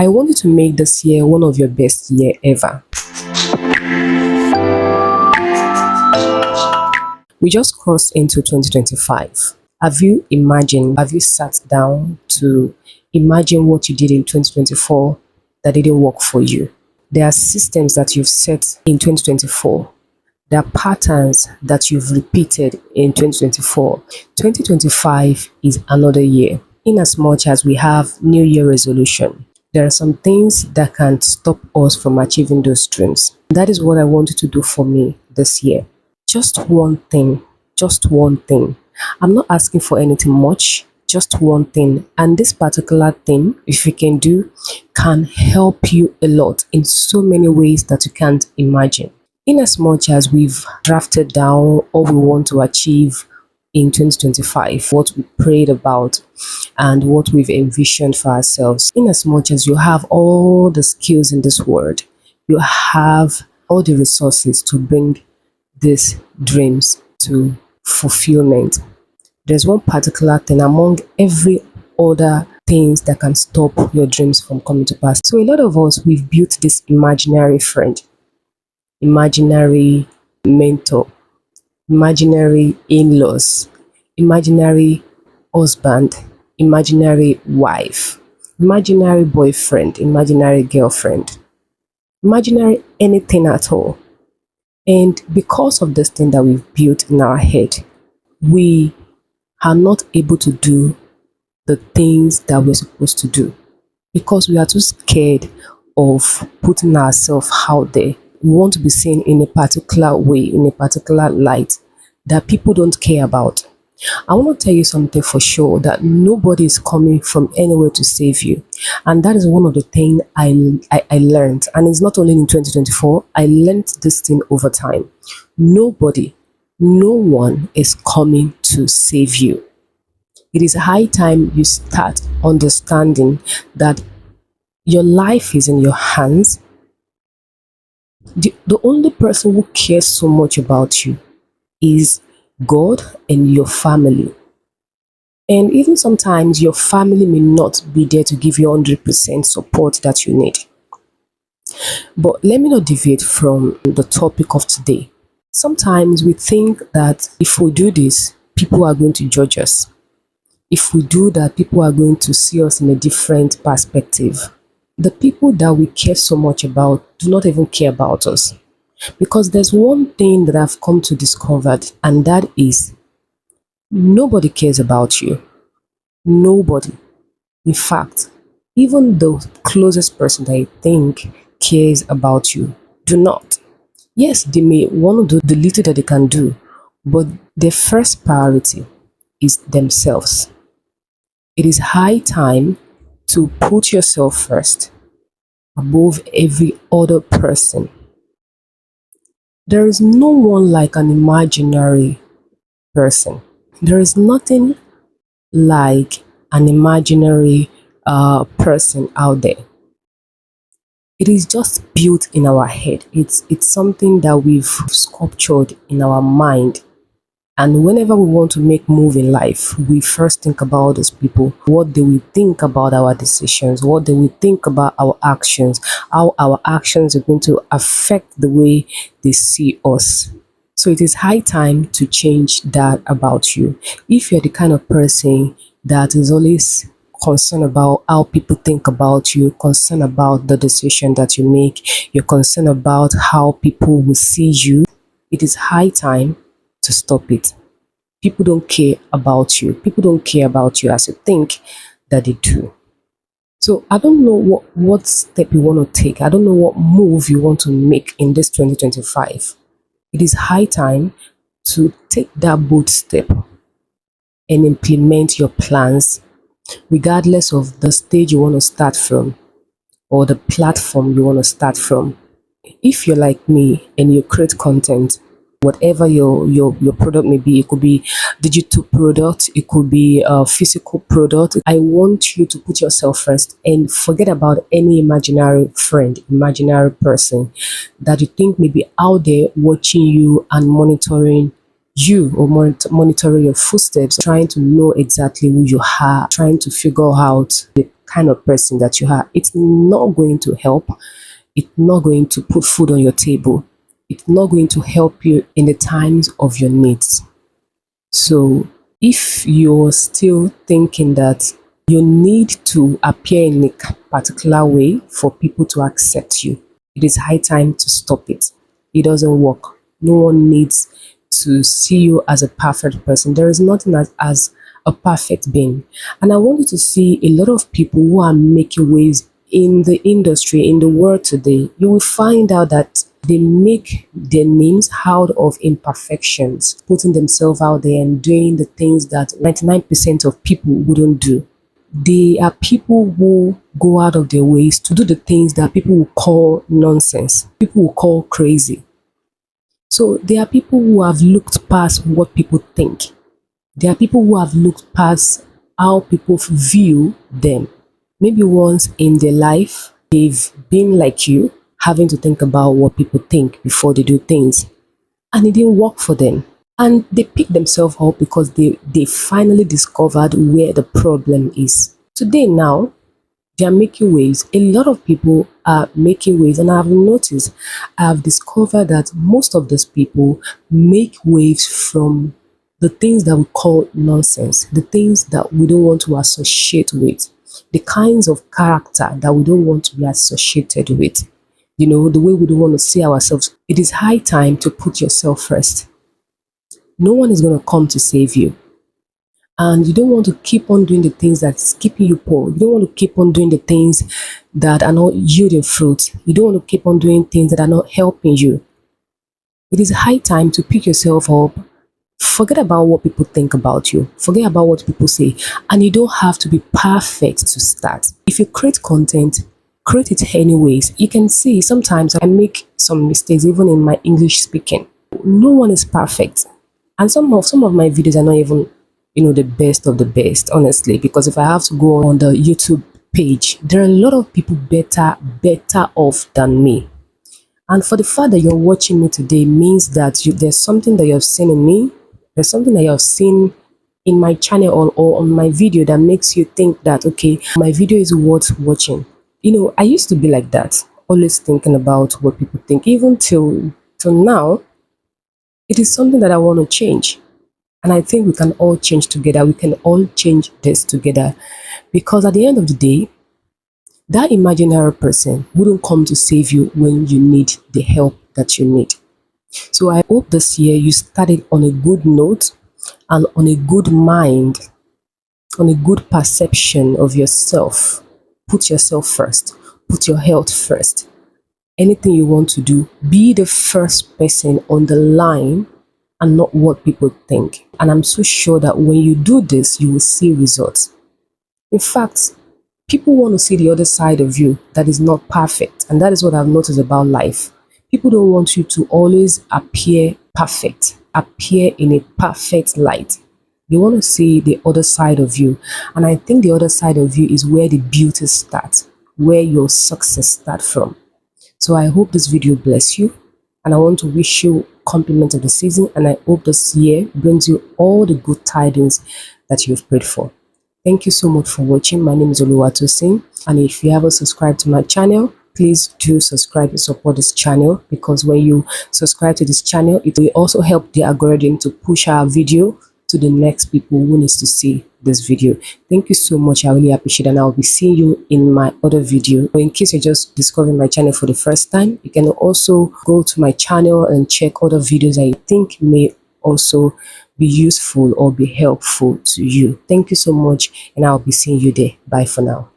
I want you to make this year one of your best year ever. We just crossed into 2025. Have you sat down to imagine what you did in 2024 that didn't work for you? There are systems that you've set in 2024. There are patterns that you've repeated in 2024. 2025 is another year. In as much as we have New Year resolution, there are some things that can stop us from achieving those dreams. That is what I want you to do for me this year. Just one thing. Just one thing. I'm not asking for anything much. Just one thing. And this particular thing, if you can do, can help you a lot in so many ways that you can't imagine. In as much as we've drafted down all we want to achieve in 2025, what we prayed about and what we've envisioned for ourselves, in as much as you have all the skills in this world, you have all the resources to bring these dreams to fulfillment. There's one particular thing among every other things that can stop your dreams from coming to pass. So a lot of us, we've built this imaginary friend, imaginary mentor, imaginary in-laws, imaginary husband, imaginary wife, imaginary boyfriend, imaginary girlfriend, imaginary anything at all. And because of this thing that we've built in our head, we are not able to do the things that we're supposed to do because we are too scared of putting ourselves out there. We want to be seen in a particular way, in a particular light that people don't care about. I want to tell you something for sure, that nobody is coming from anywhere to save you. And that is one of the things I learned. And it's not only in 2024, I learned this thing over time. Nobody, no one is coming to save you. It is high time you start understanding that your life is in your hands. The only person who cares so much about you is God and your family. And even sometimes your family may not be there to give you 100% support that you need. But let me not deviate from the topic of today. Sometimes we think that if we do this, people are going to judge us. If we do that, people are going to see us in a different perspective. The people that we care so much about do not even care about us. Because there's one thing that I've come to discover, and that is nobody cares about you. Nobody. In fact, even the closest person that you think cares about you do not. Yes, they may want to do the little that they can do, but their first priority is themselves. It is high time to put yourself first above every other person. There is no one like an imaginary person. There is nothing like an imaginary person out there. It is just built in our head. It's something that we've sculptured in our mind. And whenever we want to make move in life, we first think about those people. What do we think about our decisions? What do we think about our actions? How our actions are going to affect the way they see us. So it is high time to change that about you. If you're the kind of person that is always concerned about how people think about you, concerned about the decision that you make, you're concerned about how people will see you, it is high time to stop it. People don't care about you. People don't care about you as you think that they do. So I don't know what step you want to take. I don't know what move you want to make in this 2025. It is high time to take that bold step and implement your plans, regardless of the stage you want to start from or the platform you want to start from. If you're like me and you create content, whatever your product may be, it could be digital product, it could be a physical product. I want you to put yourself first and forget about any imaginary friend, imaginary person that you think may be out there watching you and monitoring you, or monitoring your footsteps, trying to know exactly who you are, trying to figure out the kind of person that you are, it's not going to help. It's not going to put food on your table. It's not going to help you in the times of your needs. So if you're still thinking that you need to appear in a particular way for people to accept you, it is high time to stop it. It doesn't work. No one needs to see you as a perfect person. There is nothing as a perfect being. And I want you to see a lot of people who are making waves in the industry, in the world today. You will find out that they make their names out of imperfections, putting themselves out there and doing the things that 99% of people wouldn't do. They are people who go out of their ways to do the things that people will call nonsense, people will call crazy. So there are people who have looked past what people think. There are people who have looked past how people view them. Maybe once in their life, they've been like you, having to think about what people think before they do things. And it didn't work for them. And they picked themselves up because they finally discovered where the problem is. Today now, they are making waves. A lot of people are making waves, and I've noticed, I've discovered that most of these people make waves from the things that we call nonsense, the things that we don't want to associate with, the kinds of character that we don't want to be associated with, you know, the way we don't want to see ourselves. It is high time to put yourself first. No one is going to come to save you. And you don't want to keep on doing the things that's keeping you poor. You don't want to keep on doing the things that are not yielding fruit. You don't want to keep on doing things that are not helping you. It is high time to pick yourself up. Forget about what people think about you. Forget about what people say. And you don't have to be perfect to start. If you create content, create it anyways. You can see sometimes I make some mistakes even in my English speaking. No one is perfect. And some of my videos are not even, you know, the best of the best, honestly, because if I have to go on the YouTube page, there are a lot of people better off than me. And for the fact that you're watching me today means that there's something that you have seen in me, there's something that you have seen in my channel or on my video that makes you think that, okay, my video is worth watching. You know, I used to be like that, always thinking about what people think. Even till now, it is something that I want to change. And I think we can all change together. We can all change this together. Because at the end of the day, that imaginary person wouldn't come to save you when you need the help that you need. So I hope this year you started on a good note and on a good mind, on a good perception of yourself. Put yourself first. Put your health first. Anything you want to do, be the first person on the line and not what people think. And I'm so sure that when you do this, you will see results. In fact, people want to see the other side of you that is not perfect. And that is what I've noticed about life. People don't want you to always appear perfect, appear in a perfect light. They want to see the other side of you. And I think the other side of you is where the beauty starts, where your success starts from. So I hope this video bless you. And I want to wish you compliment of the season, and I hope this year brings you all the good tidings that you've prayed for. Thank you so much for watching. My name is Oluwatosin, and if you haven't subscribed to my channel, please do subscribe and support this channel, because when you subscribe to this channel, it will also help the algorithm to push our video to the next people who needs to see this video. Thank you so much. I really appreciate it, and I'll be seeing you in my other video. But in case you're just discovering my channel for the first time, you can also go to my channel and check other videos I think may also be useful or be helpful to you. Thank you so much, and I'll be seeing you there. Bye for now.